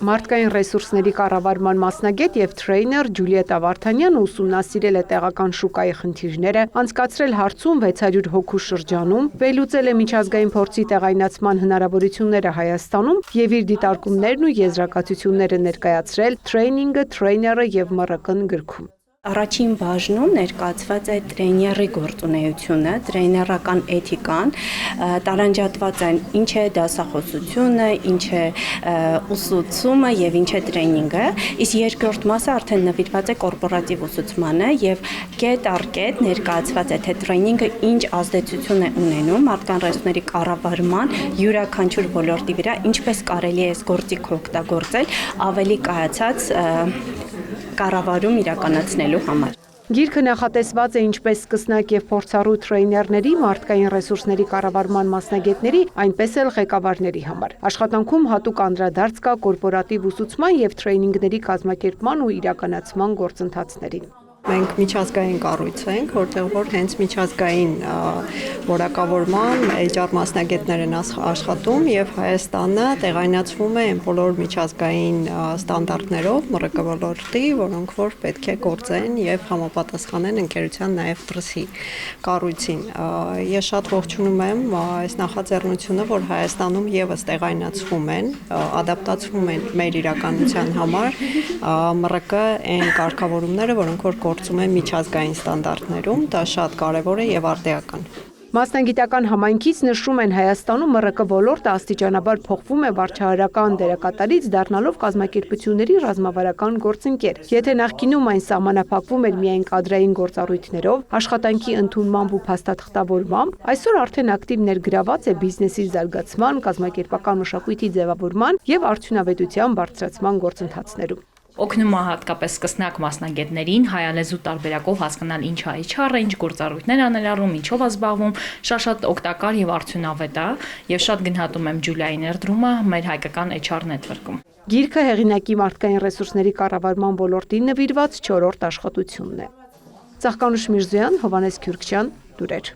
Մարդկային ռեսուրսների կառավարման մասնագետ եւ թրեյներ Ջուլիետա Վարդանյանը ուսումնասիրել է տեղական շուկայի խնդիրները, անցկացրել հարցում 600 հոգու շրջանում, վերլուծել է միջազգային փորձի տեղայնացման հնարավորությունները Հայաստանում եւ իր դիտարկումներն ու եզրակացությունները ներկայացրել Training-ը, Trainer-ը եւ ՄՌԿ-ն գրքում։ Առաջին բաժնում ներկայացված է տրեյների գործունեությունը, տրեյներական էթիկան, տարանջատված են ինչ է դասախոսությունը, ինչ է ուսուցումը եւ ինչ է տրեյնինգը, իսկ երկրորդ մասը արդեն նվիրված է կորպորատիվ ուսուցմանը եւ կետ առ կետ ներկայացված է թե տրեյնինգը ինչ ազդեցություն է ունենում մարդկային ռեսուրսների կառավարման յուրաքանչյուր ոլորտի վրա, ինչպես կարելի է այս գործիքը օգտագործել ավելի կայացած կառավարում իրականացնելու համար։ Գիրքը նախատեսված է ինչպես սկսնակ եւ փորձառու թրեյներների, մարդկային ռեսուրսների կառավարման մասնագետների, այնպես էլ ղեկավարների համար։ Աշխատանքում հատուկ անդրադարձ կա կորպորատիվ ուսուցման եւ թրեյնինգների կազմակերպման ու իրականացման գործընթացներին։ Մենք միջազգային կառույց ենք, որտեղ որ հենց միջազգային որակավորման HR մասնագետներ են աշխատում եւ Հայաստանը տեղայնացվում է այն բոլոր միջազգային ստանդարտներով ՄՌԿ ոլորտի, որոնք որ պետք է գործեն եւ համապատասխանեն ընկերության նաեւ ՏՌՍ-ի կառույցին։ Ես շատ ողջունում եմ այս նախաձեռնությունը, որ Հայաստանում եւս տեղայնացվում են, ադապտացվում են մեր իրականության համար ՄՌԿ այն կարգավորումները, որոնք որ գործում են միջազգային ստանդարտներում, դա շատ կարևոր է եւ արդիական։ Մասնագիտական համայնքից նշում են Հայաստանում ՄՌԿ ոլորտը աստիճանաբար փոխվում է վարչահարական դերակատարից դառնալով կազմակերպությունների ռազմավարական գործընկեր։ Եթե նախկինում այն սահմանափակվում էր միայն կադրային գործառույթներով, աշխատանքի ընդունմամբ ու փաստաթղթավորմամբ, այսօր արդեն ակտիվ ներգրաված է բիզնեսի զարգացման, կազմակերպական մշակույթի ձևավորման եւ արդյունավետության բարձրացման գործընթացներում։ Օգնում է հատկապես սկսնակ մասնագետներին հայալեզու տարբերակով հասկանալ ինչ է HR-ը, ինչ գործառույթներ աներառում, ինչով է զբաղվում, շատ օգտակար եւ արդյունավետ է եւ շատ գնահատում եմ Ջուլիայի ներդրումը մեր հայկական HR network-ում։ Գիրքը հեղինակի մարդկային ռեսուրսների կառավարման ոլորտին նվիրված 4-րդ աշխատությունն է։ Ծաղկանուշ Միրզոյան, Հովհաննես Քյուրքչյան, լուրեր։